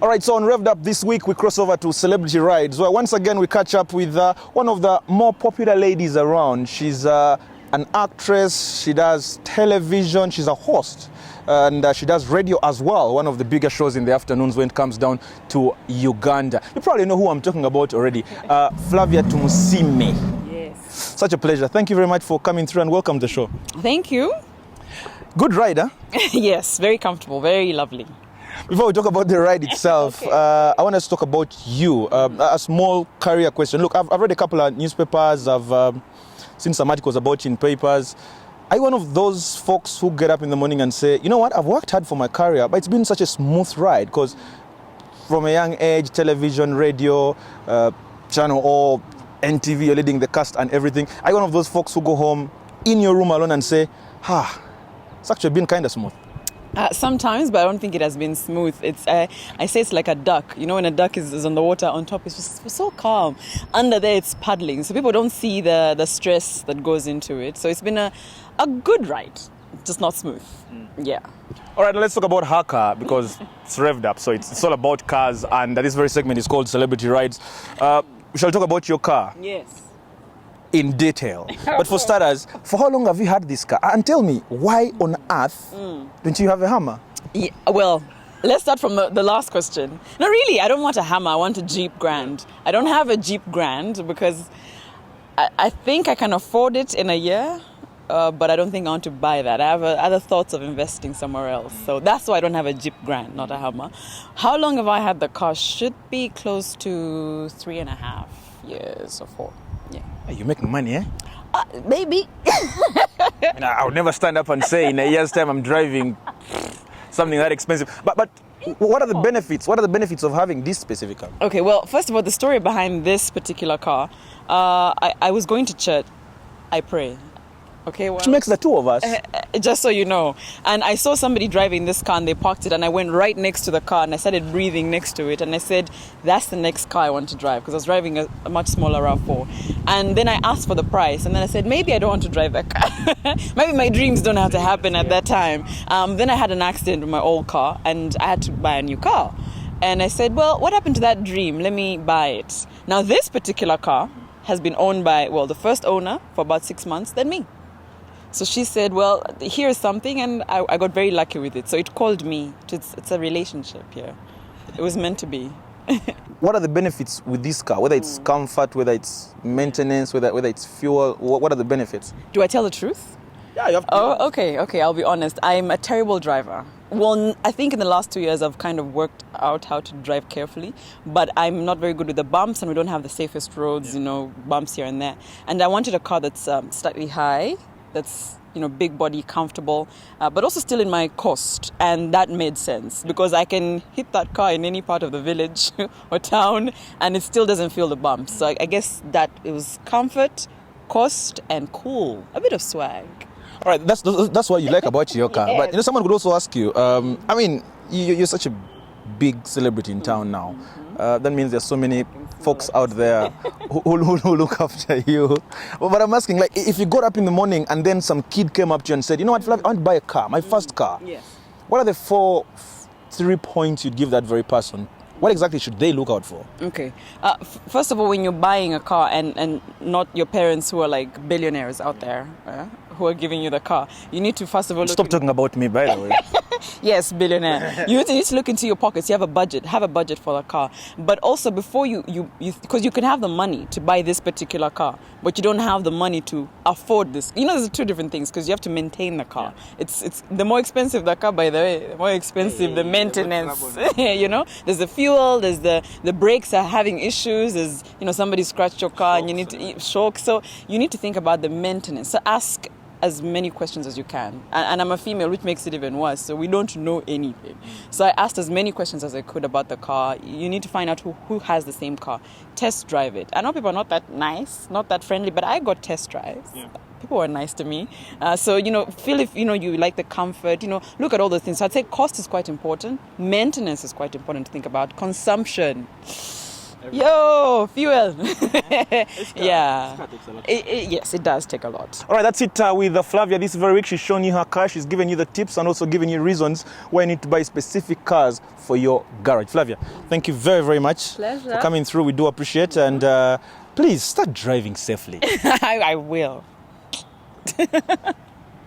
All right, so on Revved Up this week, we cross over to Celebrity Rides, where once again we catch up with one of the more popular ladies around. She's an actress, she does television, she's a host, and she does radio as well, one of the bigger shows in the afternoons when it comes down to Uganda. You probably know who I'm talking about already, Flavia Tumusiime. Yes. Such a pleasure. Thank you very much for coming through and welcome to the show. Thank you. Good ride, huh? Yes, very comfortable, very lovely. Before we talk about the ride itself, Okay. I want us to talk about you. A small career question. Look, I've read a couple of newspapers, I've seen some articles about you in papers. Are you one of those folks who get up in the morning and say, you know what, I've worked hard for my career, but it's been such a smooth ride? Because from a young age, television, radio, channel or NTV, you're leading the cast and everything. Are you one of those folks who go home in your room alone and say, it's actually been kind of smooth? Sometimes, but I don't think it has been smooth. It's I say it's like a duck. You know, when a duck is on the water, on top it's just so calm. Under there, it's paddling. So people don't see the stress that goes into it. So it's been a good ride, just not smooth. Yeah. All right, let's talk about her car because it's Revved Up. So it's all about cars, and this very segment is called Celebrity Rides. We shall talk about your car. Yes. In detail. But for starters, for how long have you had this car? And tell me, why on earth don't you have a Hummer? Yeah, well, let's start from the last question. No, really, I don't want a Hummer. I want a Jeep Grand. I don't have a Jeep Grand because I think I can afford it in a year, but I don't think I want to buy that. I have other thoughts of investing somewhere else. So that's why I don't have a Jeep Grand, not a Hummer. How long have I had the car? Should be close to 3.5 years or 4. Yeah. Hey, you're making money, eh? Maybe. I would never stand up and say in a year's time I'm driving something that expensive. But what are the benefits? What are the benefits of having this specific car? Okay, well, first of all, the story behind this particular car, I was going to church. I pray. Okay, well, Which makes the two of us. just so you know. And I saw somebody driving this car and they parked it and I went right next to the car and I started breathing next to it and I said, that's the next car I want to drive because I was driving a much smaller RAV4. And then I asked for the price and then I said, maybe I don't want to drive that car. Maybe my dreams don't have to happen at that time. Then I had an accident with my old car and I had to buy a new car. And I said, well, what happened to that dream? Let me buy it. Now, this particular car has been owned by, well, the first owner for about 6 months, then me. So she said, well, here's something, and I got very lucky with it. So it called me. It's a relationship here. It was meant to be. What are the benefits with this car? Whether it's comfort, whether it's maintenance, whether it's fuel, what are the benefits? Do I tell the truth? Yeah, you have to. Oh, okay, I'll be honest. I'm a terrible driver. Well, I think in the last 2 years I've kind of worked out how to drive carefully, but I'm not very good with the bumps and we don't have the safest roads, bumps here and there. And I wanted a car that's slightly high, that's big body, comfortable, but also still in my cost. And that made sense because I can hit that car in any part of the village or town and it still doesn't feel the bumps. So I guess that it was comfort, cost, and cool. A bit of swag. All right, that's what you like about your car. Yes. But someone could also ask you, you're such a big celebrity in town now. That means there's so many folks out there who look after you. But I'm asking, like, if you got up in the morning and then some kid came up to you and said, you know what, Flavia, I want to buy a car, my first car. Yes. What are the 3 points you'd give that very person? What exactly should they look out for? Okay. First of all, when you're buying a car and not your parents who are like billionaires out there who are giving you the car, you need to first of all Stop talking about me, by the way. Yes, billionaire. You need to look into your pockets. You have a budget for the car. But also before you because you can have the money to buy this particular car, but you don't have the money to afford this. There's 2 different things because you have to maintain the car. Yeah. It's the more expensive the car, by the way, the more expensive the maintenance. There's the fuel, there's the brakes are having issues, there's somebody scratched your car and you need to shock. So you need to think about the maintenance. So ask as many questions as you can. And I'm a female, which makes it even worse. So we don't know anything. So I asked as many questions as I could about the car. You need to find out who has the same car. Test drive it. I know people are not that nice, not that friendly, but I got test drives. Yeah. People were nice to me. So, feel if, you like the comfort, look at all those things. So I'd say cost is quite important. Maintenance is quite important to think about. Consumption. Yo, fuel. Yeah. Yes, it does take a lot. All right, that's it with Flavia this very week. She's shown you her car. She's given you the tips and also given you reasons why you need to buy specific cars for your garage. Flavia, thank you very, very much Pleasure. for coming through. We do appreciate and please start driving safely. I will.